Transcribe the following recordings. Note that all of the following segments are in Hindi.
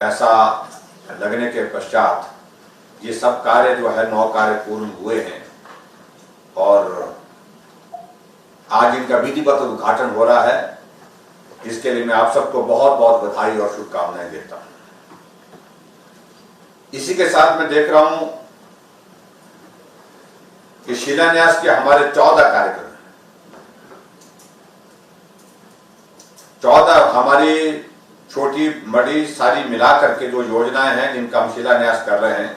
पैसा लगने के पश्चात ये सब कार्य जो है 9 कार्य पूर्ण हुए हैं और आज इनका विधिवत उद्घाटन हो रहा है। इसके लिए मैं आप सबको बहुत बहुत बधाई और शुभकामनाएं देता हूं। इसी के साथ मैं देख रहा हूं कि शिलान्यास के हमारे 14 कार्यक्रम, 14 हमारी छोटी बड़ी सारी मिलाकर के जो योजनाएं हैं जिनका हम शिलान्यास कर रहे हैं,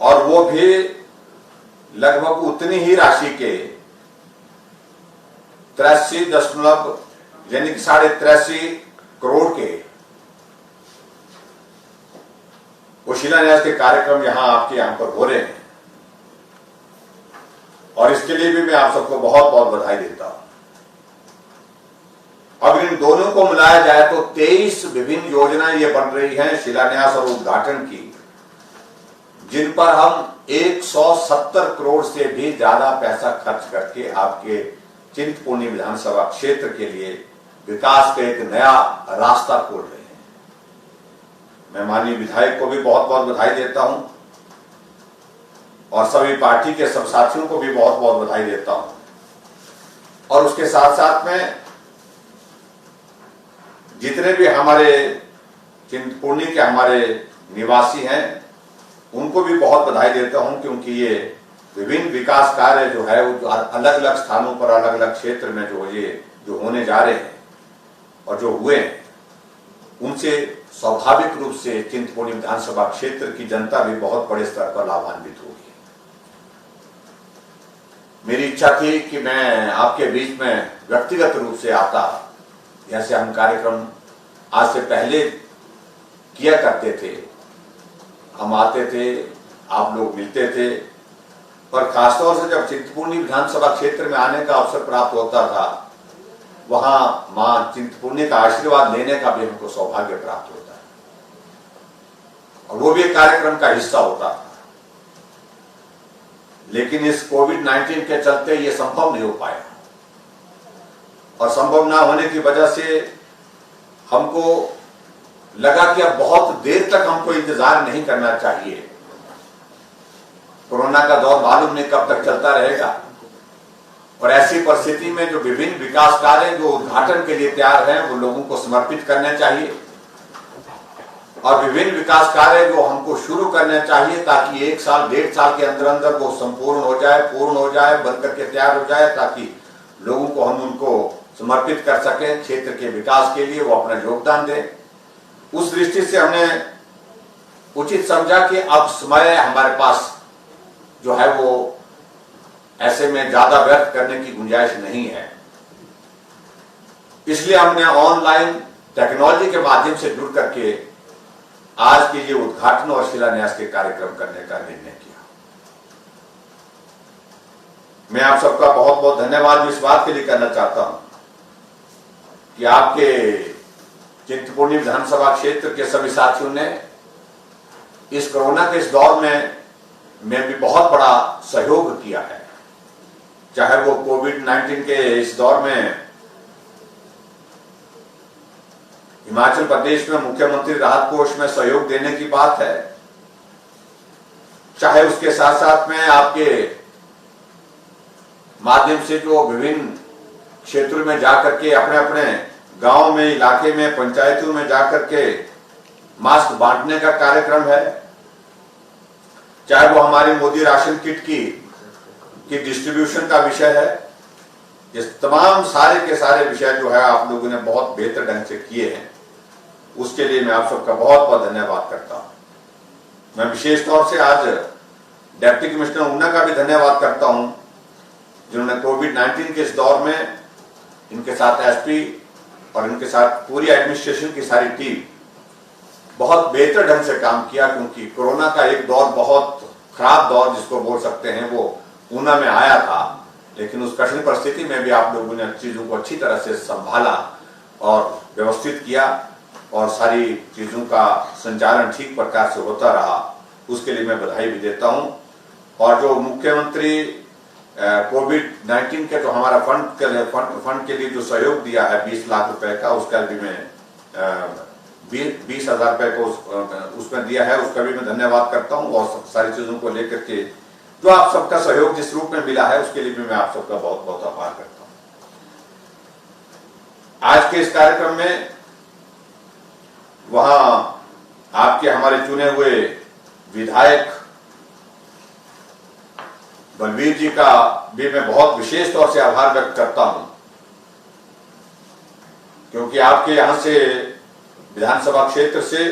और वो भी लगभग उतनी ही राशि के 83 यानी कि 83.5 करोड़ के वो शिलान्यास के कार्यक्रम यहां आपके यहां पर हो रहे हैं। और इसके लिए भी मैं आप सबको बहुत बहुत बधाई देता हूं। अगर इन दोनों को मिलाया जाए तो 23 विभिन्न योजनाएं ये बन रही हैं शिलान्यास और उद्घाटन की, जिन पर हम 170 करोड़ से भी ज्यादा पैसा खर्च करके आपके चिंतपूर्णी विधानसभा क्षेत्र के लिए विकास का एक नया रास्ता खोल रहे हैं। मैं माननीय विधायक को भी बहुत बहुत बधाई देता हूं और सभी पार्टी के सब साथियों को भी बहुत बहुत बधाई देता हूं। और उसके साथ साथ में जितने भी हमारे चिंतपूर्णी के हमारे निवासी हैं उनको भी बहुत बधाई देता हूं, क्योंकि ये विभिन्न विकास कार्य जो है वो अलग अलग स्थानों पर अलग अलग क्षेत्र में जो होने जा रहे हैं और जो हुए हैं, उनसे स्वाभाविक रूप से चिंतपूर्णी विधानसभा क्षेत्र की जनता भी बहुत बड़े स्तर पर लाभान्वित होगी। मेरी इच्छा थी कि मैं आपके बीच में व्यक्तिगत रूप से आता, जैसे हम कार्यक्रम आज से पहले किया करते थे, हम आते थे, आप लोग मिलते थे, पर खासतौर से जब चिंतपूर्णी विधानसभा क्षेत्र में आने का अवसर प्राप्त होता था, वहां मां चिंतपूर्णी का आशीर्वाद लेने का भी हमको सौभाग्य प्राप्त होता है और वो भी एक कार्यक्रम का हिस्सा होता था। लेकिन इस कोविड-19 के चलते ये संभव नहीं हो पाया और संभव ना होने की वजह से हमको लगा कि अब बहुत देर तक हमको इंतजार नहीं करना चाहिए। कोरोना का दौर मालूम नहीं कब तक चलता रहेगा और ऐसी परिस्थिति में जो विभिन्न विकास कार्य जो उद्घाटन के लिए तैयार हैं वो लोगों को समर्पित करने चाहिए और विभिन्न विकास कार्य जो हमको शुरू करने चाहिए ताकि 1 साल 1.5 साल के अंदर अंदर वो संपूर्ण हो जाए, पूर्ण हो जाए, बनकर के तैयार हो जाए, ताकि लोगों को हम उनको समर्पित कर सकें क्षेत्र के विकास के लिए, वो अपना योगदान दें। उस दृष्टि से हमने उचित समझा कि अब समय हमारे पास जो है वो ऐसे में ज्यादा व्यर्थ करने की गुंजाइश नहीं है। इसलिए हमने ऑनलाइन टेक्नोलॉजी के माध्यम से जुड़ करके आज के ये उद्घाटन और शिलान्यास के कार्यक्रम करने का निर्णय किया। मैं आप सबका बहुत बहुत धन्यवाद इस बात के लिए करना चाहता हूं कि आपके चिंतपूर्णी विधानसभा क्षेत्र के सभी साथियों ने इस कोरोना के इस दौर में भी बहुत बड़ा सहयोग किया है। चाहे वो कोविड-19 के इस दौर में हिमाचल प्रदेश में मुख्यमंत्री राहत कोष में सहयोग देने की बात है, चाहे उसके साथ साथ में आपके माध्यम से जो विभिन्न क्षेत्रों में जाकर के अपने अपने गांव में, इलाके में, पंचायतों में जाकर के मास्क बांटने का कार्यक्रम है, चाहे वो हमारी मोदी राशन किट की डिस्ट्रीब्यूशन का विषय है। इस तमाम सारे के सारे विषय जो है आप लोगों ने बहुत बेहतर ढंग से किए हैं, उसके लिए मैं आप सबका बहुत बहुत धन्यवाद करता हूं। मैं विशेष तौर से आज डिप्टी कमिश्नर ऊना का भी धन्यवाद करता हूं, जिन्होंने कोविड-19 के इस दौर में इनके साथ एसपी और इनके साथ पूरी एडमिनिस्ट्रेशन की सारी टीम बहुत बेहतर ढंग से काम किया, क्योंकि कोरोना का एक दौर, बहुत खराब दौर जिसको बोल सकते हैं, वो ऊना में आया था। लेकिन उस कठिन परिस्थिति में भी आप लोगों ने चीजों को अच्छी तरह से संभाला और व्यवस्थित किया और सारी चीजों का संचालन ठीक प्रकार से होता रहा। उसके लिए मैं बधाई भी देता हूं। और जो मुख्यमंत्री कोविड-19 के जो हमारा फंड के लिए जो सहयोग दिया है 20 लाख रुपए का, उसका भी मैं 20,000 रुपए को उसमें दिया है, उसका भी मैं धन्यवाद करता हूं। और सारी चीजों को लेकर के जो आप सबका सहयोग जिस रूप में मिला है उसके लिए भी मैं आप सबका बहुत बहुत आभार करता हूं। आज के इस कार्यक्रम में वहां आपके हमारे चुने हुए विधायक बलवीर जी का भी मैं बहुत विशेष तौर से आभार व्यक्त करता हूं, क्योंकि आपके यहां से विधानसभा क्षेत्र से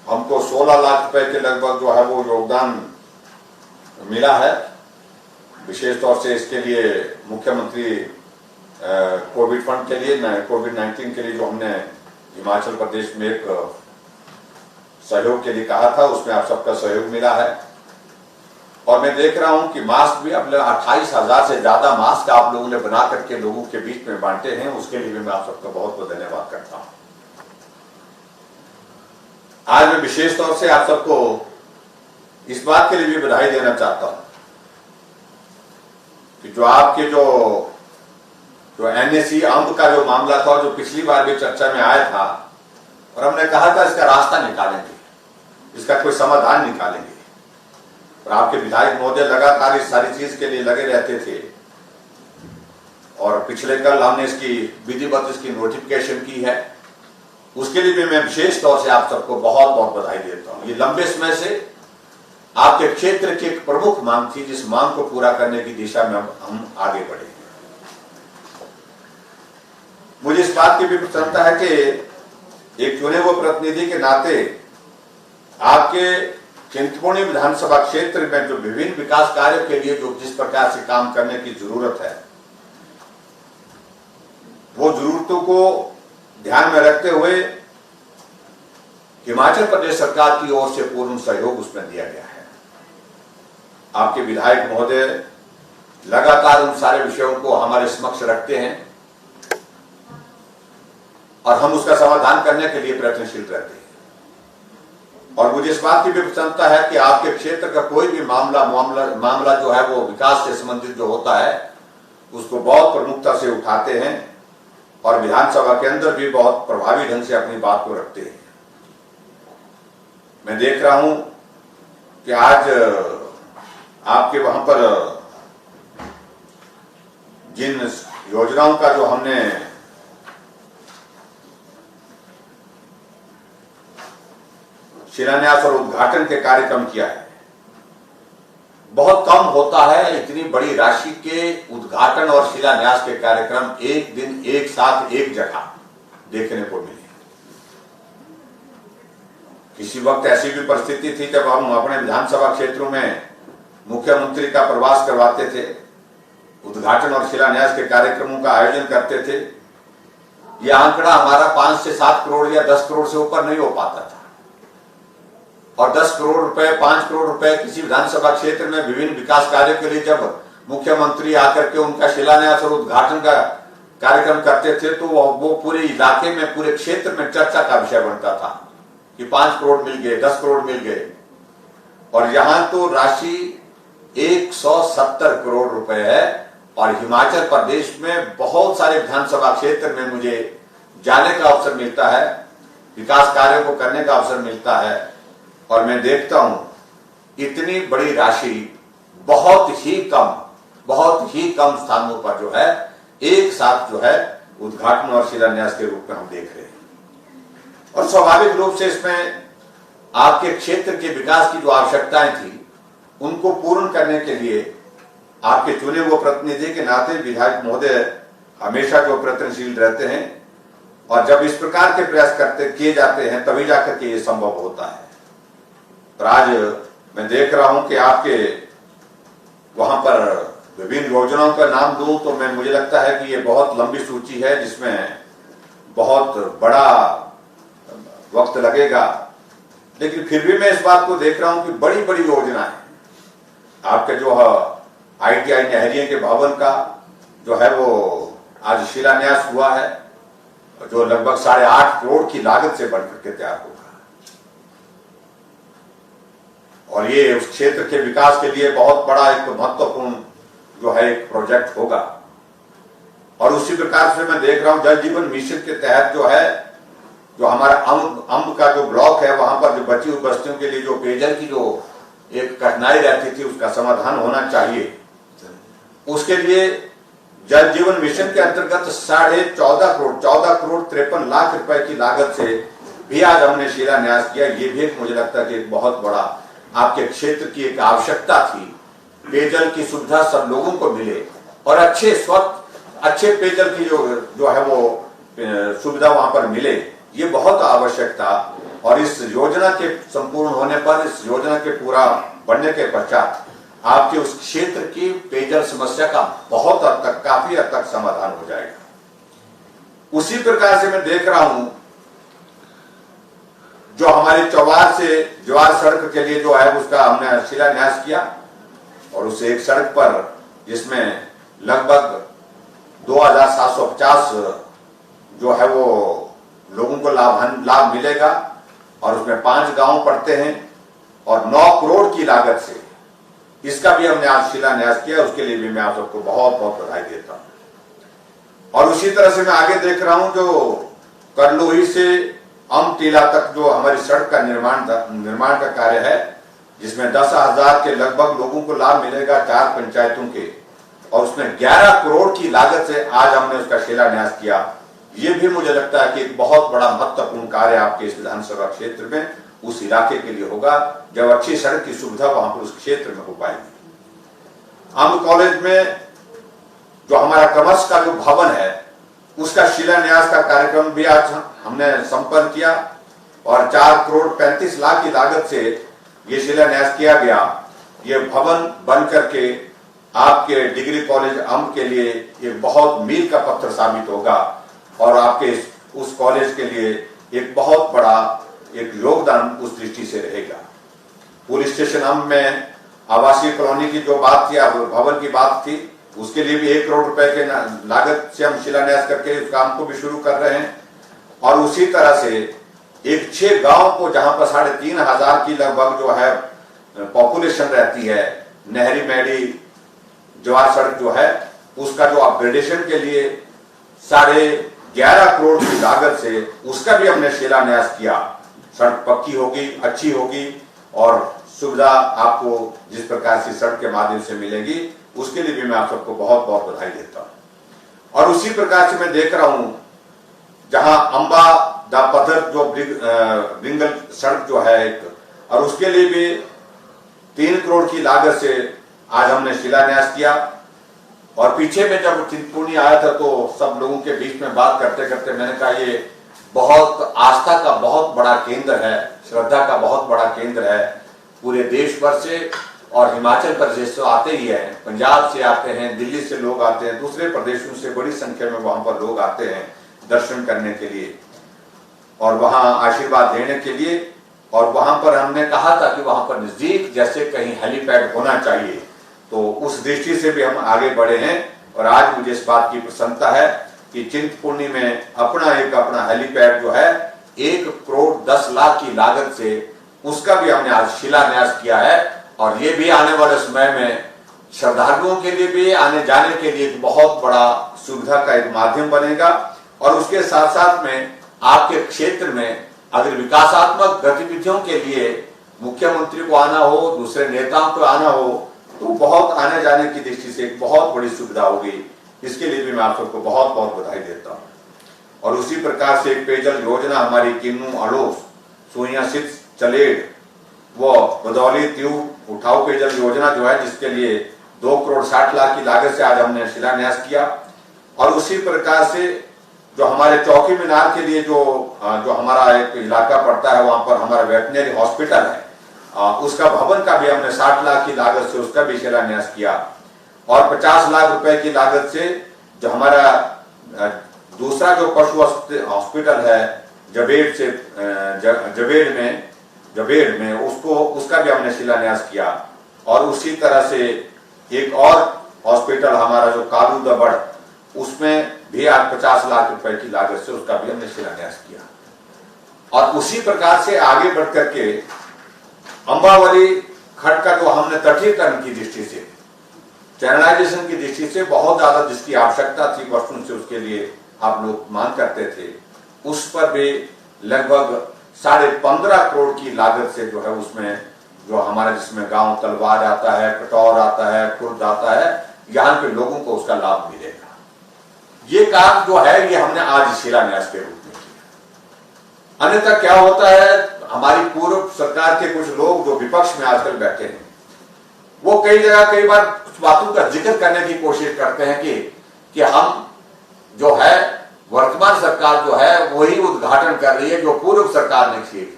हमको 16 लाख रुपए के लगभग जो है वो योगदान मिला है। विशेष तौर से इसके लिए मुख्यमंत्री कोविड फंड के लिए, कोविड-19 के लिए जो हमने हिमाचल प्रदेश में एक सहयोग के लिए कहा था, उसमें आप सबका सहयोग मिला है। और मैं देख रहा हूं कि मास्क भी अब 28,000 से ज्यादा मास्क आप लोगों ने बना करके लोगों के बीच में बांटे हैं, उसके लिए भी मैं आप सबका बहुत बहुत धन्यवाद करता हूं। आज मैं विशेष तौर से आप सबको इस बात के लिए भी बधाई देना चाहता हूं कि जो आपके जो NSE अंब का जो मामला था, जो पिछली बार भी चर्चा में आया था और हमने कहा था इसका रास्ता निकालेंगे, इसका कोई समाधान निकालेंगे, और आपके विधायक महोदय लगातार इस सारी चीज के लिए लगे रहते थे। और पिछले कल हमने इसकी विधिवत इसकी नोटिफिकेशन की है, उसके लिए भी मैं विशेष तौर से आप सबको बहुत बहुत बधाई देता हूं। ये लंबे समय से आपके क्षेत्र की एक प्रमुख मांग थी, जिस मांग को पूरा करने की दिशा में हम आगे बढ़े। मुझे इस बात की भी प्रसन्नता है कि एक चुने हुए प्रतिनिधि के नाते आपके चिंतपूर्णी विधानसभा क्षेत्र में जो विभिन्न विकास कार्यों के लिए जो जिस प्रकार से काम करने की जरूरत है, वो जरूरतों को ध्यान में रखते हुए हिमाचल प्रदेश सरकार की ओर से पूर्ण सहयोग उसमें दिया गया है। आपके विधायक महोदय लगातार उन सारे विषयों को हमारे समक्ष रखते हैं और हम उसका समाधान करने के लिए प्रयत्नशील रहते हैं। और मुझे इस बात की भी प्रसन्नता है कि आपके क्षेत्र का कोई भी मामला जो है वो विकास से संबंधित जो होता है उसको बहुत प्रमुखता से उठाते हैं और विधानसभा के अंदर भी बहुत प्रभावी ढंग से अपनी बात को रखते हैं। मैं देख रहा हूं कि आज आपके वहां पर जिन योजनाओं का जो हमने शिलान्यास और उद्घाटन के कार्यक्रम किया है, बहुत कम होता है इतनी बड़ी राशि के उद्घाटन और शिलान्यास के कार्यक्रम एक दिन एक साथ एक जगह देखने को मिले। किसी वक्त ऐसी भी परिस्थिति थी जब हम अपने विधानसभा क्षेत्रों में मुख्यमंत्री का प्रवास करवाते थे, उद्घाटन और शिलान्यास के कार्यक्रमों का आयोजन करते थे, यह आंकड़ा हमारा 5 से 7 करोड़ या 10 करोड़ से ऊपर नहीं हो पाता था। और 10 करोड़ रुपए, 5 करोड़ रुपए किसी विधानसभा क्षेत्र में विभिन्न विकास कार्यों के लिए जब मुख्यमंत्री आकर के उनका शिलान्यास और उद्घाटन का कार्यक्रम करते थे तो वो पूरे इलाके में, पूरे क्षेत्र में चर्चा का विषय बनता था कि 5 करोड़ मिल गए, 10 करोड़ मिल गए। और यहां तो राशि 170 करोड़ रुपए है और हिमाचल प्रदेश में बहुत सारे विधानसभा क्षेत्र में मुझे जाने का अवसर मिलता है, विकास कार्यों को करने का अवसर मिलता है और मैं देखता हूं इतनी बड़ी राशि बहुत ही कम स्थानों पर जो है एक साथ जो है उद्घाटन और शिलान्यास के रूप में हम देख रहे हैं। और स्वाभाविक रूप से इसमें आपके क्षेत्र के विकास की जो आवश्यकताएं थी उनको पूर्ण करने के लिए आपके चुने हुए प्रतिनिधि के नाते विधायक महोदय हमेशा जो प्रयत्नशील रहते हैं और जब इस प्रकार के प्रयास किए जाते हैं तभी जाकर के ये संभव होता है। और आज मैं देख रहा हूं कि आपके वहां पर विभिन्न योजनाओं का नाम दूं तो मुझे लगता है कि ये बहुत लंबी सूची है जिसमें बहुत बड़ा वक्त लगेगा, लेकिन फिर भी मैं इस बात को देख रहा हूं कि बड़ी बड़ी योजनाएं आपके जो ITI नहरिया के भवन का जो है वो आज शिलान्यास हुआ है, जो लगभग 8.5 करोड़ की लागत से बढ़कर के तैयार होगा और ये उस क्षेत्र के विकास के लिए बहुत बड़ा एक महत्वपूर्ण जो है एक प्रोजेक्ट होगा। और उसी प्रकार से मैं देख रहा हूं जल जीवन मिशन के तहत जो है जो हमारा अम्ब का जो ब्लॉक है वहां पर जो बची हुई बस्तियों के लिए जो पेयजल की जो एक कठिनाई रहती थी उसका समाधान होना चाहिए। उसके लिए जल जीवन मिशन के अंतर्गत 14.5 करोड़ 53 लाख रुपए की लागत से भी आज हमने शिलान्यास किया। ये भी मुझे लगता है कि एक बहुत बड़ा आपके क्षेत्र की एक आवश्यकता थी, पेयजल की सुविधा सब लोगों को मिले और अच्छे स्वच्छ अच्छे पेयजल की जो है वो सुविधा वहां पर मिले, ये बहुत आवश्यक था। और इस योजना के संपूर्ण होने पर, इस योजना के पूरा बनने के पश्चात आपके उस क्षेत्र की पेयजल समस्या का बहुत हद तक, काफी हद तक समाधान हो जाएगा। उसी प्रकार से मैं देख रहा हूं जो हमारी चौबार से ज्वार सड़क के लिए जो है उसका हमने शिलान्यास किया और उस एक सड़क पर जिसमें लगभग 2750 जो है वो लोगों को लाभ मिलेगा और उसमें 5 गांव पड़ते हैं और 9 करोड़ की लागत से इसका भी हमने आज शिलान्यास किया। उसके लिए भी मैं आप सबको बहुत बहुत बधाई देता हूं। और उसी तरह से मैं आगे देख रहा हूं जो करलोही से अमटीला तक जो हमारी सड़क का निर्माण का कार्य है, जिसमें 10,000 के लगभग लोगों को लाभ मिलेगा 4 पंचायतों के, और उसमें 11 करोड़ की लागत से आज हमने उसका शिलान्यास किया। ये भी मुझे लगता है कि एक बहुत बड़ा महत्वपूर्ण कार्य आपके इस विधानसभा क्षेत्र में उस इलाके के लिए होगा, जब अच्छी सड़क की सुविधा वहां पर उस क्षेत्र में हो पाएगी। अम्ब कॉलेज में जो हमारा कमर्स का जो भवन है उसका शिलान्यास का कार्यक्रम भी आज हमने संपन्न किया और 4 करोड़ 35 लाख की लागत से ये शिलान्यास किया गया। ये भवन बन करके आपके डिग्री कॉलेज अम्ब के लिए एक बहुत मील का पत्थर साबित होगा और आपके उस कॉलेज के लिए एक बहुत बड़ा एक योगदान उस दृष्टि से रहेगा। पुलिस स्टेशन अम्ब में आवासीय कॉलोनी की जो बात थी, भवन की बात थी, उसके लिए भी 1 करोड़ रुपए के लागत से हम शिलान्यास करके उस काम को भी शुरू कर रहे हैं। और उसी तरह से एक 6 गांव को जहां पर 3,500 की लगभग जो है पॉपुलेशन रहती है, नहरी मैडी ज्वार सड़क जो है उसका जो अपग्रेडेशन के लिए 11.5 करोड़ की लागत से उसका भी हमने शिलान्यास किया। सड़क पक्की होगी, अच्छी होगी और सुविधा आपको जिस प्रकार से सड़क के माध्यम से मिलेगी उसके लिए भी मैं आप सबको बहुत बहुत बधाई देता हूं। और उसी प्रकार से मैं देख रहा हूं जहां अंबा दापथर जो ब्रिंगल सड़क जो है एक, और उसके लिए भी 3 करोड़ की लागत से आज हमने शिलान्यास किया। और पीछे में जब चिंतपूर्णी आया था तो सब लोगों के बीच में बात करते करते मैंने कहा ये बहुत आस्था का बहुत बड़ा केंद्र है, श्रद्धा का बहुत बड़ा केंद्र है। पूरे देश भर से और हिमाचल प्रदेश से आते ही है, पंजाब से आते हैं, दिल्ली से लोग आते हैं, दूसरे प्रदेशों से बड़ी संख्या में वहां पर लोग आते हैं दर्शन करने के लिए और वहां आशीर्वाद देने के लिए। और वहां पर हमने कहा था कि वहां पर नजदीक जैसे कहीं हेलीपैड होना चाहिए, तो उस दृष्टि से भी हम आगे बढ़े हैं। और आज मुझे इस बात की प्रसन्नता है कि चिंतपूर्णी में अपना हेलीपैड जो है 1 करोड़ 10 लाख की लागत से उसका भी हमने आज शिलान्यास किया है। और ये भी आने वाले समय में श्रद्धालुओं के लिए भी आने जाने के लिए एक बहुत बड़ा सुविधा का एक माध्यम बनेगा। और उसके साथ साथ में आपके क्षेत्र में अगर विकासात्मक गतिविधियों के लिए मुख्यमंत्री को आना हो, दूसरे नेताओं को आना हो, तो बहुत आने जाने की दृष्टि से एक बहुत बड़ी सुविधा होगी। इसके लिए भी मैं आप सबको बहुत बहुत बधाई देता हूं। और उसी प्रकार से एक पेयजल योजना हमारी किन्नू अड़ोस सोइया सिद्ध चलेड़ वो बदौली त्यूब उठाऊ पेयजल योजना जो है जिसके लिए 2 करोड़ 60 लाख की लागत से आज हमने शिलान्यास किया। और उसी प्रकार से जो हमारे चौकी मीनार के लिए जो हमारा एक इलाका पड़ता है वहां पर हमारा वेटनरी हॉस्पिटल है, उसका भवन का भी हमने 60 लाख की लागत से उसका भी शिलान्यास किया। और 50 लाख रुपए की लागत से जो हमारा दूसरा जो पशु हॉस्पिटल है जबेड़ में उसका भी हमने शिलान्यास किया। और उसी तरह से एक और हॉस्पिटल हमारा जो कालू दबड़ उसमें भी आज 50 लाख रुपए की लागत से उसका भी हमने शिलान्यास किया। और उसी प्रकार से आगे बढ़ करके अंबावली खड्ड का जो हमने तटीकरण की दृष्टि से, चैनलाइजेशन की दृष्टि से बहुत ज्यादा जिसकी आवश्यकता थी वर्षों से, उसके लिए आप लोग मांग करते थे, उस पर भी लगभग 15.5 करोड़ की लागत से जो है उसमें जो हमारा जिसमें गांव तलवार आता है, कटौर आता है, खुर्द आता है, यहाँ के लोगों को उसका लाभ मिलेगा। ये काम जो है ये हमने आज शिलान्यास के रूप में किया। अन्यथा क्या होता है, हमारी पूर्व सरकार के कुछ लोग जो विपक्ष में आजकल बैठे हैं, वो कई जगह कई बार कुछ बातों का जिक्र करने की कोशिश करते हैं कि हम जो है वर्तमान सरकार जो है वही उद्घाटन कर रही है जो पूर्व सरकार ने किए।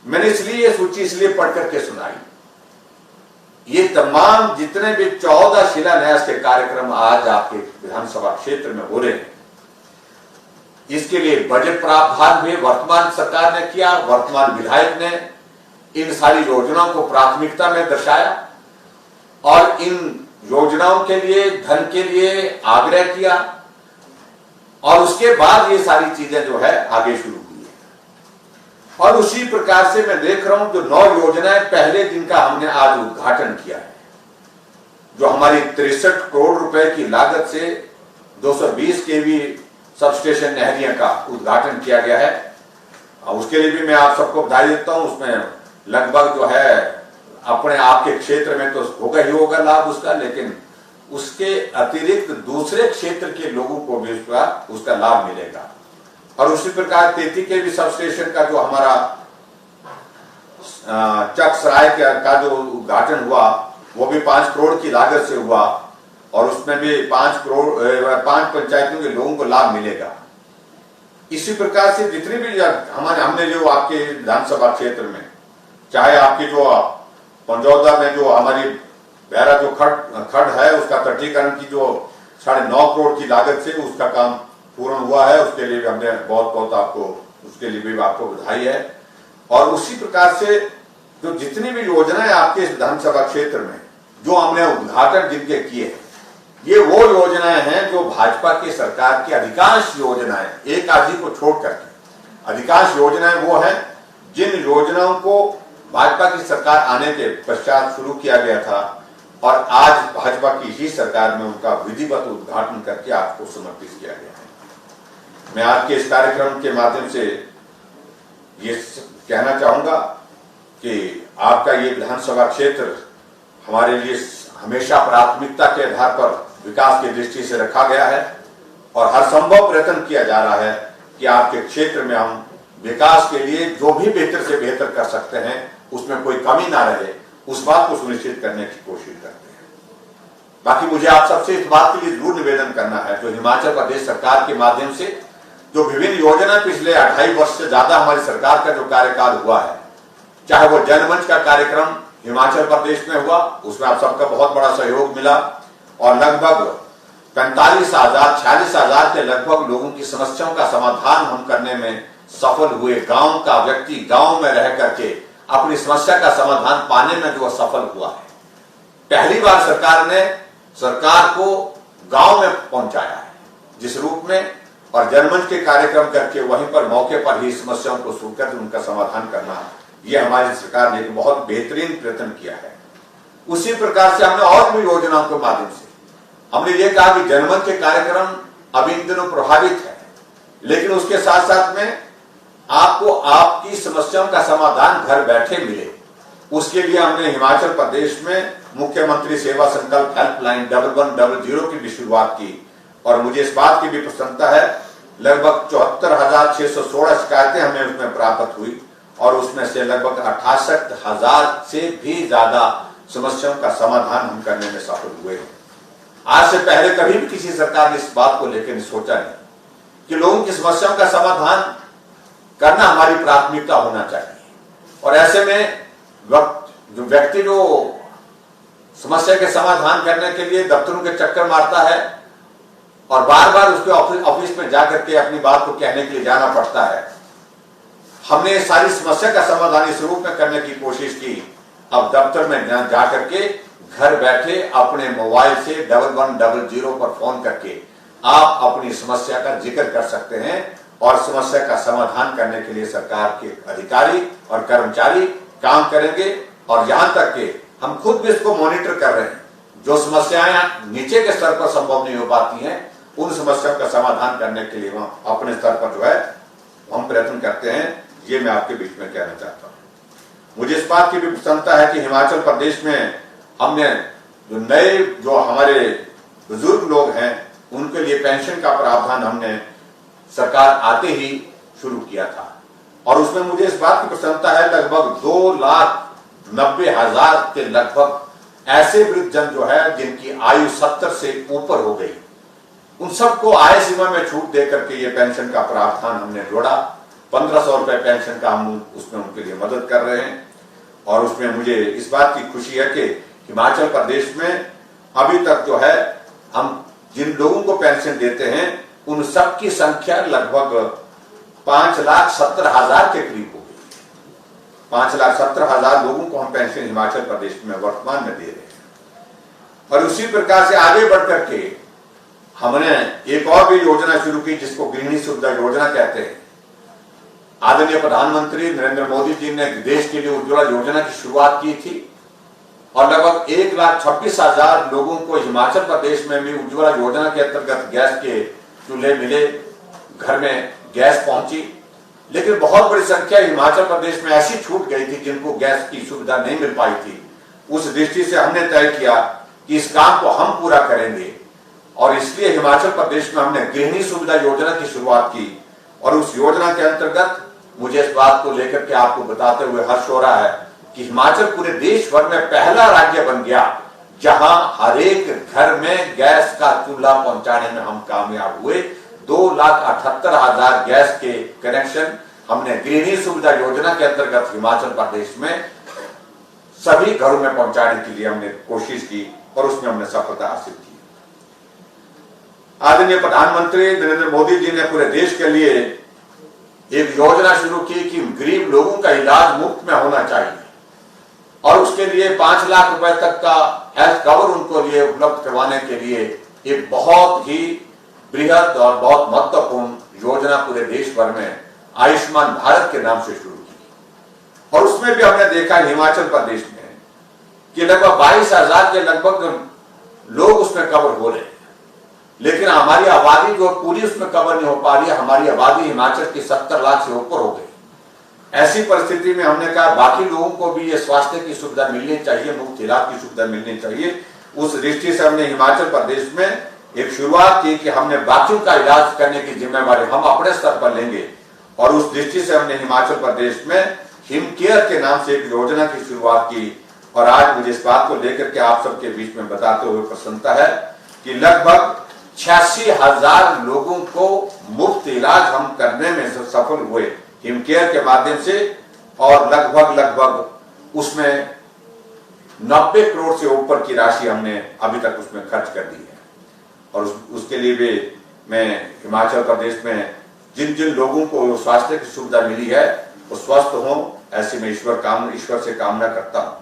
मैंने इसलिए ये सूची इसलिए पढ़ करके सुनाई, ये तमाम जितने भी 14 शिलान्यास के कार्यक्रम आज आपके विधानसभा क्षेत्र में हो रहे हैं, इसके लिए बजट प्रावधान भी वर्तमान सरकार ने किया। वर्तमान विधायक ने इन सारी योजनाओं को प्राथमिकता में दर्शाया और इन योजनाओं के लिए धन के लिए आग्रह किया और उसके बाद ये सारी चीजें जो है आगे शुरू हुई है। और उसी प्रकार से मैं देख रहा हूं जो 9 योजनाएं पहले दिन का हमने आज उद्घाटन किया है, जो हमारी 63 करोड़ रुपए की लागत से 220 केवी सबस्टेशन नहरिया का उद्घाटन किया गया है। उसके लिए भी मैं आप सबको बधाई देता हूं। उसमें लगभग जो है अपने आपके क्षेत्र में तो होगा ही होगा लाभ उसका, लेकिन उसके अतिरिक्त दूसरे क्षेत्र के लोगों को भी उसका लाभ मिलेगा। और उसी प्रकार 33 केवी सबस्टेशन का जो हमारा चकसराय का जो उद्घाटन हुआ वो भी 5 करोड़ की लागत से हुआ और उसमें भी 5 पंचायतों के लोगों को लाभ मिलेगा। इसी प्रकार से जितने भी हमने जो आपके विधानसभा क्षेत्र में, चाहे आपकी जो पंजौदा में जो हमारी बहरा जो खड़ है उसका तटीकरण की जो 9.5 करोड़ की लागत से उसका काम पूर्ण हुआ है, उसके लिए भी हमने बहुत बहुत आपको उसके लिए भी आपको बधाई है। और उसी प्रकार से जो जितनी भी योजनाएं आपके इस विधानसभा क्षेत्र में जो हमने उद्घाटन जिनके किए हैं, ये वो योजनाएं हैं जो भाजपा की सरकार की अधिकांश योजनाएं, एक आधी को छोड़ करके अधिकांश योजनाएं वो हैं जिन योजनाओं को भाजपा की सरकार आने के पश्चात शुरू किया गया था और आज भाजपा की ही सरकार में उनका विधिवत उद्घाटन करके आपको समर्पित किया गया है। मैं आज के इस कार्यक्रम के माध्यम से ये कहना चाहूंगा कि आपका ये विधानसभा क्षेत्र हमारे लिए हमेशा प्राथमिकता के आधार पर विकास की दृष्टि से रखा गया है और हर संभव प्रयत्न किया जा रहा है कि आपके क्षेत्र में हम विकास के लिए जो भी बेहतर से बेहतर कर सकते हैं उसमें कोई कमी ना रहे, उस बात को सुनिश्चित करने की कोशिश करते हैं। बाकी मुझे आप सबसे इस बात के लिए जरूर निवेदन करना है, जो हिमाचल प्रदेश सरकार के माध्यम से जो विभिन्न योजना पिछले 2.5 वर्ष से ज्यादा हमारी सरकार का जो कार्यकाल हुआ है, चाहे वो जनमंच का कार्यक्रम हिमाचल प्रदेश में हुआ, उसमें आप सबका बहुत बड़ा सहयोग मिला और लगभग 46,000 के लगभग लोगों की समस्याओं का समाधान हम करने में सफल हुए। गांव का व्यक्ति गांव में रह करके अपनी समस्या का समाधान पाने में जो सफल हुआ है, पहली बार सरकार को गांव में पहुंचाया है जिस रूप में, और जनमंच के कार्यक्रम करके वहीं पर मौके पर ही समस्याओं को सुनकर उनका समाधान करना, यह हमारी सरकार ने एक बहुत बेहतरीन प्रयत्न किया है। उसी प्रकार से हमने और भी योजनाओं के माध्यम से हमने ये कहा कि जनमंच के कार्यक्रम अभी इन दिनों प्रभावित है, लेकिन उसके साथ साथ में आपको आपकी समस्याओं का समाधान घर बैठे मिले, उसके लिए हमने हिमाचल प्रदेश में मुख्यमंत्री सेवा संकल्प हेल्पलाइन 1100 की भी शुरुआत की और मुझे इस बात की भी प्रसन्नता है, लगभग 74,616 शिकायतें हमें उसमें प्राप्त हुई और उसमें से लगभग 68,000 से भी ज्यादा समस्याओं का समाधान हम करने में सफल हुए। आज से पहले कभी भी किसी सरकार ने इस बात को लेकर सोचा नहीं कि लोगों की समस्याओं का समाधान करना हमारी प्राथमिकता होना चाहिए। और ऐसे में जो व्यक्ति जो समस्या के समाधान करने के लिए दफ्तरों के चक्कर मारता है और बार बार उसके ऑफिस में जाकर के अपनी बात को कहने के लिए जाना पड़ता है, हमने सारी समस्या का समाधान इस रूप में करने की कोशिश की। अब दफ्तर में जाकर के घर बैठे अपने मोबाइल से 1100 पर फोन करके आप अपनी समस्या का जिक्र कर सकते हैं और समस्या का समाधान करने के लिए सरकार के अधिकारी और कर्मचारी काम करेंगे। और यहां तक कि हम खुद भी इसको मॉनिटर कर रहे हैं, जो समस्याएं नीचे के स्तर पर संभव नहीं हो पाती हैं, उन समस्याओं का समाधान करने के लिए वहां अपने स्तर पर जो है हम प्रयत्न करते हैं, ये मैं आपके बीच में कहना चाहता हूं। मुझे इस बात की भी प्रसन्नता है कि हिमाचल प्रदेश में हमने जो हमारे बुजुर्ग लोग हैं उनके लिए पेंशन का प्रावधान हमने सरकार आते ही शुरू किया था, और उसमें मुझे इस बात की प्रसन्नता है लगभग 2,90,000 के लगभग ऐसे वृद्धजन जो है जिनकी आयु 70 से ऊपर हो गई, उन सबको आय सीमा में छूट देकर के ये पेंशन का प्रावधान हमने जोड़ा। 1,500 रुपए पेंशन का हम उसमें उनके लिए मदद कर रहे हैं, और उसमें मुझे इस बात की खुशी है कि हिमाचल प्रदेश में अभी तक जो है हम जिन लोगों को पेंशन देते हैं उन सब की संख्या लगभग 5,70,000 के करीब हो गई। 5,70,000 लोगों को हम पेंशन हिमाचल प्रदेश में वर्तमान में दे रहे हैं। और उसी प्रकार से आगे बढ़कर के हमने एक और भी योजना शुरू की जिसको गृहिणी सुविधा योजना कहते हैं। आदरणीय प्रधानमंत्री नरेंद्र मोदी जी ने देश के लिए उज्ज्वला योजना की शुरुआत की थी, और लगभग 1,26,000 लोगों को हिमाचल प्रदेश में भी उज्ज्वला योजना के अंतर्गत गैस के चूल्हे मिले, घर में गैस पहुंची। लेकिन बहुत बड़ी संख्या हिमाचल प्रदेश में ऐसी छूट गई थी जिनको गैस की सुविधा नहीं मिल पाई थी। उस दृष्टि से हमने तय किया कि इस काम को हम पूरा करेंगे, और इसलिए हिमाचल प्रदेश में हमने गृहिणी सुविधा योजना की शुरुआत की। और उस योजना के अंतर्गत मुझे इस बात को लेकर के आपको बताते हुए हर्ष हो रहा है कि हिमाचल पूरे देश भर में पहला राज्य बन गया जहां हर एक घर में गैस का चूल्हा पहुंचाने में हम कामयाब हुए। 2,78,000 गैस के कनेक्शन हमने गृहिणी सुविधा योजना के अंतर्गत हिमाचल प्रदेश में सभी घरों में पहुंचाने के लिए हमने कोशिश की, और उसमें हमने सफलता हासिल की। आदरणीय प्रधानमंत्री नरेंद्र मोदी जी ने पूरे देश के लिए एक योजना शुरू की कि गरीब लोगों का इलाज मुफ्त में होना चाहिए, और उसके लिए 5 लाख रुपए तक का हेल्थ कवर उनको लिए उपलब्ध करवाने के लिए एक बहुत ही बृहद और बहुत महत्वपूर्ण योजना पूरे देश भर में आयुष्मान भारत के नाम से शुरू की। और उसमें भी हमने देखा हिमाचल प्रदेश में कि लगभग 22,000 के लगभग लोग उसमें कवर हो रहे हैं, लेकिन हमारी आबादी जो पूरी उसमें कवर नहीं हो पा रही है। हमारी आबादी हिमाचल की 70 लाख से ऊपर हो गई। ऐसी परिस्थिति में हमने कहा बाकी लोगों को भी ये स्वास्थ्य की सुविधा मिलनी चाहिए, मुफ्त इलाज की सुविधा मिलनी चाहिए। उस दृष्टि से हमने हिमाचल प्रदेश में एक शुरुआत की कि हमने बाकियों का इलाज करने की जिम्मेवारी हम अपने स्तर पर लेंगे, और उस दृष्टि से हमने हिमाचल प्रदेश में हिम केयर के नाम से एक योजना की शुरुआत की। और आज मुझे इस बात को लेकर के आप सबके बीच में बताते हुए प्रसन्नता है कि लगभग 86,000 लोगों को मुफ्त इलाज हम करने में सफल हुए हिम केयर के माध्यम से, और लगभग उसमें 90 करोड़ से ऊपर की राशि हमने अभी तक उसमें खर्च कर दी है। और उसके लिए भी मैं हिमाचल प्रदेश में जिन जिन लोगों को स्वास्थ्य की सुविधा मिली है वो स्वस्थ हो, ऐसे में ईश्वर से कामना करता हूं।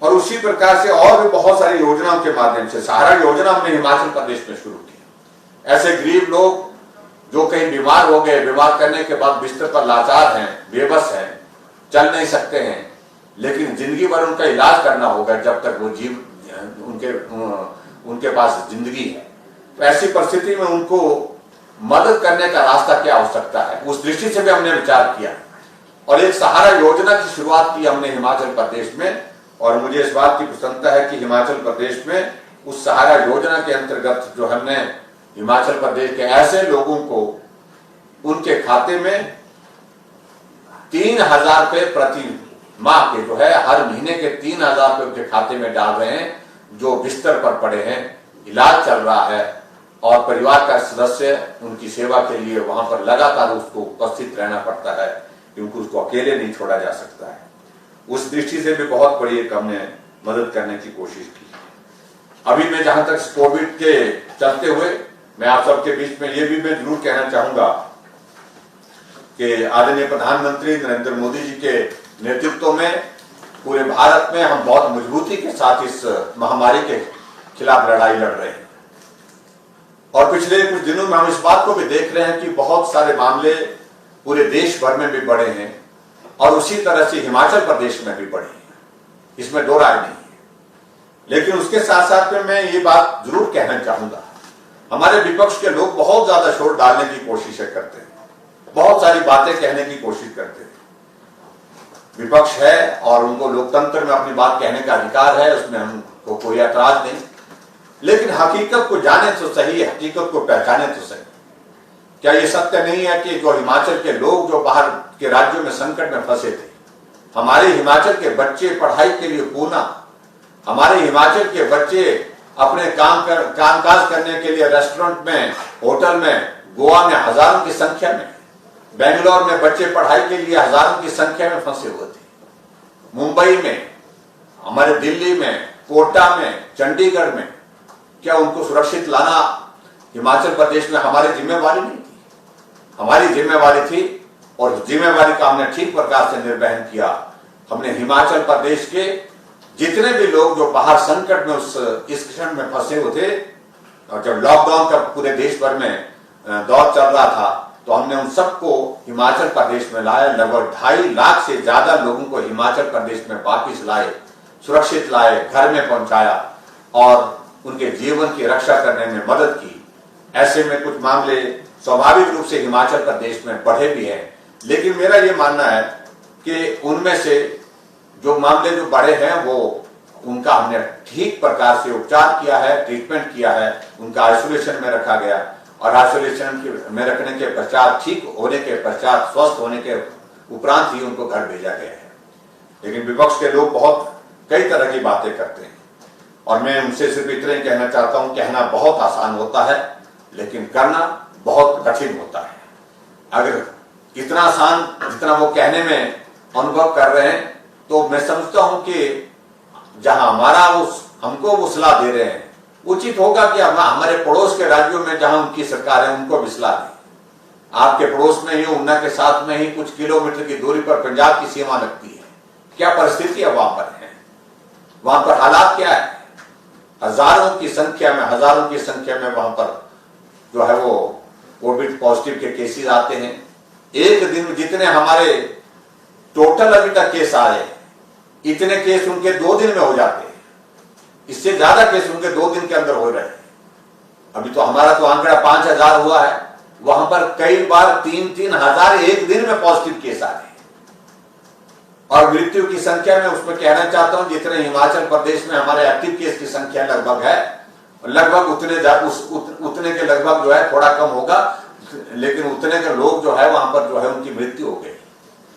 और उसी प्रकार से और भी बहुत सारी योजनाओं के माध्यम से सहारा योजना हमने हिमाचल प्रदेश में शुरू की। ऐसे गरीब लोग जो कहीं बीमार हो गए, बीमार करने के बाद बिस्तर पर लाचार हैं, बेबस हैं, चल नहीं सकते हैं, लेकिन जिंदगी भर उनका इलाज करना होगा जब तक वो उनके पास जिंदगी है। तो ऐसी परिस्थिति में उनको मदद करने का रास्ता क्या हो सकता है, उस दृष्टि से भी हमने विचार किया और एक सहारा योजना की शुरुआत की हमने हिमाचल प्रदेश में। और मुझे इस बात की प्रसन्नता है कि हिमाचल प्रदेश में उस सहारा योजना के अंतर्गत जो हमने हिमाचल प्रदेश के ऐसे लोगों को उनके खाते में 3,000 रुपए प्रति माह के जो है हर महीने के 3,000 रुपए उनके खाते में डाल रहे हैं जो बिस्तर पर पड़े हैं, इलाज चल रहा है और परिवार का सदस्य उनकी सेवा के लिए वहां पर लगातार उसको उपस्थित रहना पड़ता है क्योंकि उसको अकेले नहीं छोड़ा जा सकता है। उस दृष्टि से भी बहुत बड़ी एक हमने मदद करने की कोशिश की। अभी मैं जहां तक कोविड के चलते हुए मैं आप सबके बीच में ये भी मैं जरूर कहना चाहूंगा कि आदरणीय प्रधानमंत्री नरेंद्र मोदी जी के नेतृत्व में पूरे भारत में हम बहुत मजबूती के साथ इस महामारी के खिलाफ लड़ाई लड़ रहे हैं। और पिछले कुछ दिनों में हम इस बात को भी देख रहे हैं कि बहुत सारे मामले पूरे देश भर में भी बढ़े हैं और उसी तरह से हिमाचल प्रदेश में भी बढ़े हैं, इसमें दो राय नहीं है। लेकिन उसके साथ साथ में मैं ये बात जरूर कहना चाहूंगा, हमारे विपक्ष के लोग बहुत ज्यादा शोर डालने की कोशिशें करते हैं बहुत सारी बातें कहने की कोशिश करते थे। विपक्ष है और उनको लोकतंत्र में अपनी बात कहने का अधिकार है, उसमें हमको कोई ऐतराज नहीं, लेकिन हकीकत को जाने तो सही, हकीकत को पहचाने तो सही। क्या ये सत्य नहीं है कि जो हिमाचल के लोग जो बाहर के राज्यों में संकट में फंसे थे, हमारे हिमाचल के बच्चे पढ़ाई के लिए पूना, हमारे हिमाचल के बच्चे अपने कामकाज करने के लिए रेस्टोरेंट में, होटल में, गोवा में हजारों की संख्या में, बेंगलोर में बच्चे पढ़ाई के लिए हजारों की संख्या में फंसे हुए थे, मुंबई में, हमारे दिल्ली में, कोटा में, चंडीगढ़ में, क्या उनको सुरक्षित लाना हिमाचल प्रदेश में हमारी जिम्मेवारी नहीं थी? हमारी जिम्मेवारी थी और जिम्मेवारी का हमने ठीक प्रकार से निर्वहन किया। हमने हिमाचल प्रदेश के जितने भी लोग जो बाहर संकट में इस क्षण में फंसे हुए थे, और जब लॉकडाउन का पूरे देश भर में दौर चल रहा था, तो हमने उन सबको हिमाचल प्रदेश में लाया। लगभग 2.5 लाख से ज्यादा लोगों को हिमाचल प्रदेश में वापिस लाए, सुरक्षित लाए, घर में पहुंचाया और उनके जीवन की रक्षा करने में मदद की। ऐसे में कुछ मामले स्वाभाविक रूप से हिमाचल प्रदेश में बढ़े भी हैं, लेकिन मेरा ये मानना है कि उनमें से जो मामले जो बढ़े हैं वो उनका हमने ठीक प्रकार से उपचार किया है, ट्रीटमेंट किया है, उनका आइसोलेशन में रखा गया और आइसोलेशन में रखने के पश्चात, ठीक होने के पश्चात, स्वस्थ होने के उपरांत ही उनको घर भेजा गया है। लेकिन विपक्ष के लोग बहुत कई तरह की बातें करते हैं और मैं उनसे सिर्फ इतना ही कहना चाहता हूं, कहना बहुत आसान होता है लेकिन करना बहुत कठिन होता है। अगर इतना आसान जितना वो कहने में अनुभव कर रहे हैं, तो मैं समझता हूं कि जहां हमको वो सलाह दे रहे हैं, उचित होगा कि हमारे पड़ोस के राज्यों में जहां उनकी सरकार है उनको भी सलाह दें। आपके पड़ोस में ही, ऊना के साथ में ही कुछ किलोमीटर की दूरी पर पंजाब की सीमा लगती है। क्या परिस्थितियां वहां पर है, वहां पर हालात क्या है? हजारों की संख्या में वहां पर जो है वो कोविड पॉजिटिव के केसेस आते हैं। एक दिन में जितने हमारे टोटल अभी तक केस आए, इतने केस उनके 2 दिन में हो जाते हैं। इससे ज्यादा केस उनके 2 दिन के अंदर हो रहे हैं। अभी तो हमारा तो आंकड़ा 5,000 हुआ है, वहां पर कई बार 3-3 हजार एक दिन में पॉजिटिव केस आ रहे हैं। और मृत्यु की संख्या में उसमें कहना चाहता हूं, जितने हिमाचल प्रदेश में हमारे एक्टिव केस की संख्या लगभग है, लगभग उतने के लगभग जो है थोड़ा कम होगा, लेकिन उतने के लोग जो है वहां पर जो है उनकी मृत्यु हो गई।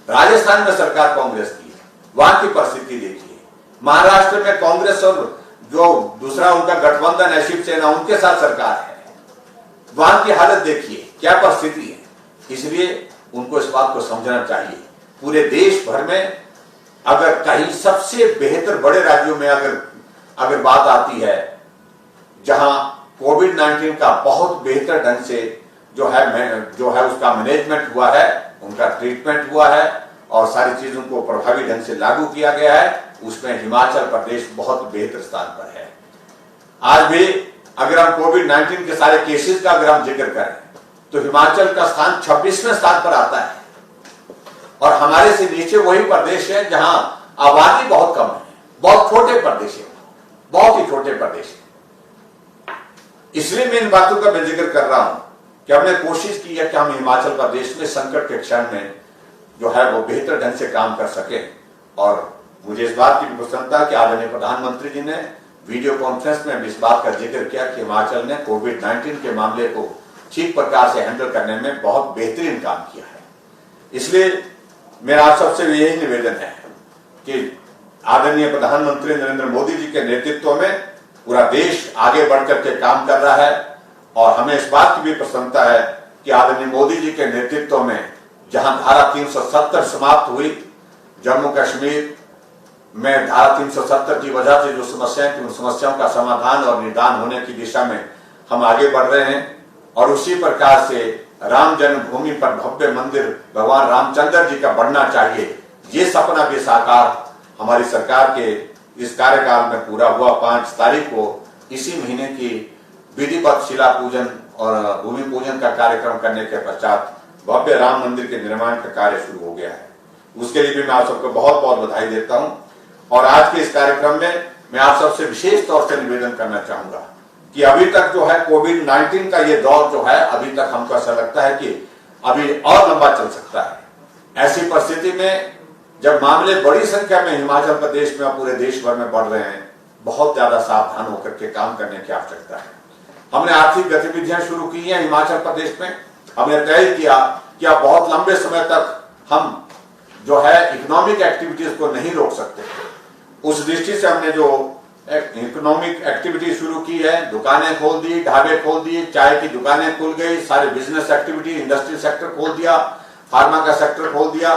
राजस्थान में सरकार कांग्रेस की है, वहां की परिस्थिति देखिए। महाराष्ट्र में कांग्रेस और जो दूसरा उनका गठबंधन है शिवसेना, उनके साथ सरकार है, वहां की हालत देखिए क्या परिस्थिति है। इसलिए उनको इस बात को समझना चाहिए। पूरे देश भर में अगर कहीं सबसे बेहतर बड़े राज्यों में अगर बात आती है, जहां कोविड-19 का बहुत बेहतर ढंग से जो है उसका मैनेजमेंट हुआ है, उनका ट्रीटमेंट हुआ है और सारी चीजों को प्रभावी ढंग से लागू किया गया है, उसमें हिमाचल प्रदेश बहुत बेहतर स्थान पर है। आज भी अगर हम कोविड-19 के सारे केसेस का अगर हम जिक्र करें, तो हिमाचल का स्थान 26वें स्थान पर आता है और हमारे से नीचे वही प्रदेश है जहां आबादी बहुत कम है, बहुत छोटे प्रदेश है, बहुत ही छोटे प्रदेश है। इसलिए मैं इन बातों का मैं जिक्र कर रहा हूं कि हमने कोशिश की है कि हम हिमाचल प्रदेश में संकट के क्षण में जो है वो बेहतर ढंग से काम कर सके। और मुझे इस बात की भी प्रसन्नता है कि आदरणीय प्रधानमंत्री जी ने वीडियो कॉन्फ्रेंस में इस बात का जिक्र किया कि हिमाचल ने कोविड-19 के मामले को ठीक प्रकार से हैंडल करने में बहुत बेहतरीन काम किया है। इसलिए मेरा आप सबसे यही निवेदन है कि आदरणीय प्रधानमंत्री नरेंद्र मोदी जी के नेतृत्व में पूरा देश आगे बढ़कर के काम कर रहा है और हमें इस बात की भी प्रसन्नता है कि आदरणीय मोदी जी के नेतृत्व में जहां धारा 370 समाप्त हुई, जम्मू कश्मीर में धारा 370 की वजह से जो समस्याएं थी, उन समस्याओं का समाधान और निदान होने की दिशा में हम आगे बढ़ रहे हैं। और उसी प्रकार से राम जन्मभूमि पर भव्य मंदिर भगवान रामचंद्र जी का बनना चाहिए, ये सपना भी साकार हमारी सरकार के इस कार्यकाल में पूरा हुआ। 5 तारीख को इसी महीने की विधिवत शिला पूजन और भूमि पूजन का कार्यक्रम करने के पश्चात भव्य राम मंदिर के निर्माण का कार्य शुरू हो गया है। उसके लिए भी मैं आप सबको बहुत बहुत बधाई देता हूं। और आज के इस कार्यक्रम में मैं आप सबसे विशेष तौर से निवेदन करना चाहूंगा कि अभी तक जो है कोविड-19 का ये दौर जो है, अभी तक हमको ऐसा लगता है कि अभी और लंबा चल सकता है। ऐसी परिस्थिति में जब मामले बड़ी संख्या में हिमाचल प्रदेश में और पूरे देश भर में बढ़ रहे हैं, बहुत ज्यादा सावधान होकर के काम करने की आवश्यकता है। हमने आर्थिक गतिविधियां शुरू की हैं हिमाचल प्रदेश में। हमने तय किया कि अब बहुत लंबे समय तक हम जो है इकोनॉमिक एक्टिविटीज को नहीं रोक सकते। उस दृष्टि से हमने जो इकोनॉमिक एक्टिविटी शुरू की है, दुकानें खोल दी, ढाबे खोल दिए, चाय की दुकानें खुल गई, सारे बिजनेस एक्टिविटी, इंडस्ट्री सेक्टर खोल दिया, फार्मा का सेक्टर खोल दिया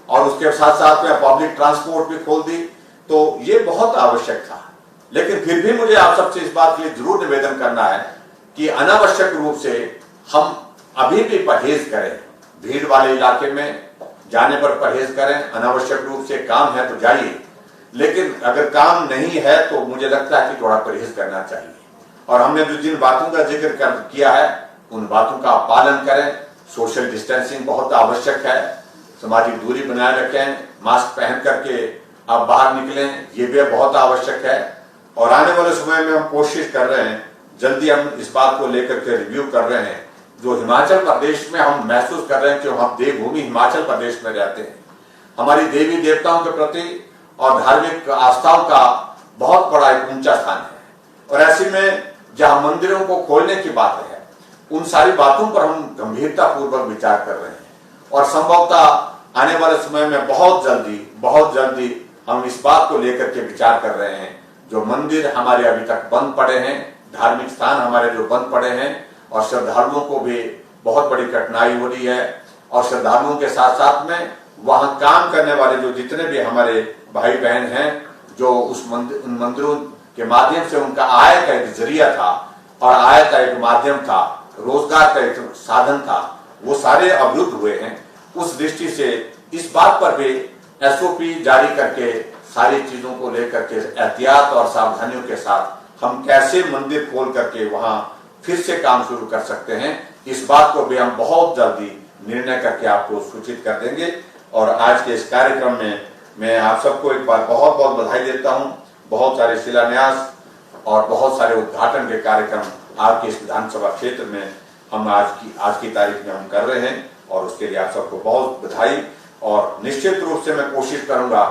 और उसके साथ साथ में पब्लिक ट्रांसपोर्ट भी खोल दी। तो ये बहुत आवश्यक था। लेकिन फिर भी मुझे आप सबसे इस बात के लिए जरूर निवेदन करना है कि अनावश्यक रूप से हम अभी भी परहेज करें। भीड़ वाले इलाके में जाने पर परहेज करें। अनावश्यक रूप से काम है तो जाइए, लेकिन अगर काम नहीं है तो मुझे लगता है कि थोड़ा परहेज करना चाहिए। और हमने जो जिन बातों का जिक्र किया है उन बातों का पालन करें। सोशल डिस्टेंसिंग बहुत आवश्यक है, सामाजिक दूरी बनाए रखें, मास्क पहन करके आप बाहर निकलें, ये भी बहुत आवश्यक है। और आने वाले समय में हम कोशिश कर रहे हैं, जल्दी हम इस बात को लेकर के रिव्यू कर रहे हैं। जो हिमाचल प्रदेश में हम महसूस कर रहे हैं कि हम देवभूमि हिमाचल प्रदेश में रहते हैं, हमारी देवी देवताओं के प्रति और धार्मिक आस्थाओं का बहुत बड़ा एक ऊंचा स्थान है। और ऐसे में जहां मंदिरों को खोलने की बात है, उन सारी बातों पर हम गंभीरता पूर्वक विचार कर रहे हैं। और संभवतः आने वाले समय में बहुत जल्दी हम इस बात को लेकर के विचार कर रहे हैं, जो मंदिर हमारे अभी तक बंद पड़े हैं, धार्मिक स्थान हमारे जो बंद पड़े हैं और श्रद्धालुओं को भी बहुत बड़ी कठिनाई हो रही है, और श्रद्धालुओं के साथ साथ में वहां काम करने वाले जो जितने भी हमारे भाई बहन हैं, जो उन मंदिरों के माध्यम से उनका आय का एक जरिया था और आय का एक माध्यम था, रोजगार का एक साधन था, वो सारे अवरुद्ध हुए हैं। उस दृष्टि से इस बात पर भी एसओपी जारी करके सारी चीजों को लेकर के एहतियात और सावधानियों के साथ हम कैसे मंदिर खोल करके वहां फिर से काम शुरू कर सकते हैं, इस बात को भी हम बहुत जल्दी निर्णय करके आपको सूचित कर देंगे। और आज के इस कार्यक्रम में मैं आप सबको एक बार बहुत बहुत बधाई देता हूं। बहुत सारे शिलान्यास और बहुत सारे उद्घाटन के कार्यक्रम आपके इस विधानसभा क्षेत्र में हम आज की तारीख में हम कर रहे हैं, और उसके लिए आप सबको बहुत बधाई। और निश्चित रूप से मैं कोशिश करूंगा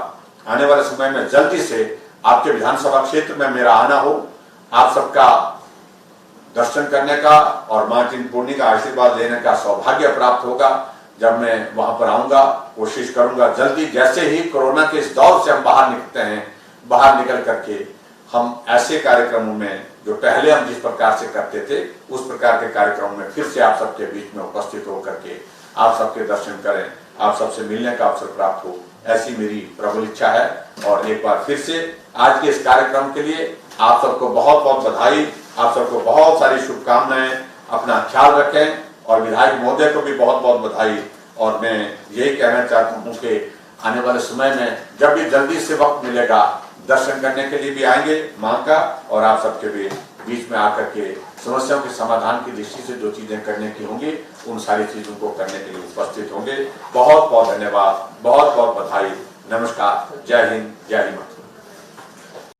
आने वाले समय में जल्दी से आपके विधानसभा क्षेत्र में मेरा आना हो, आप सबका दर्शन करने का और मां चिंतपूर्णी का आशीर्वाद लेने का सौभाग्य प्राप्त होगा। जब मैं वहां पर आऊंगा, कोशिश करूंगा जल्दी, जैसे ही कोरोना के इस दौर से हम बाहर निकलते हैं, बाहर निकल करके हम ऐसे कार्यक्रमों में जो पहले हम जिस प्रकार से करते थे, उस प्रकार के कार्यक्रमों में फिर से आप सबके बीच में उपस्थित होकर के आप सबके दर्शन करें, आप सबसे मिलने का अवसर प्राप्त हो, ऐसी मेरी प्रबल इच्छा है। और एक बार फिर से आज के इस कार्यक्रम के लिए आप सबको बहुत बहुत बधाई, आप सबको बहुत सारी शुभकामनाएं। अपना ख्याल रखें और विधायक महोदय को भी बहुत बहुत बधाई। और मैं यही कहना चाहता हूं कि आने वाले समय में जब भी जल्दी से वक्त मिलेगा, दर्शन करने के लिए भी आएंगे मां का, और आप सबके भी बीच में आकर के समस्याओं के समाधान की दृष्टि से जो चीजें करने की होंगी, उन सारी चीजों को करने के लिए उपस्थित होंगे। बहुत बहुत धन्यवाद, बहुत बहुत बधाई, नमस्कार, जय हिंद, जय हिंद।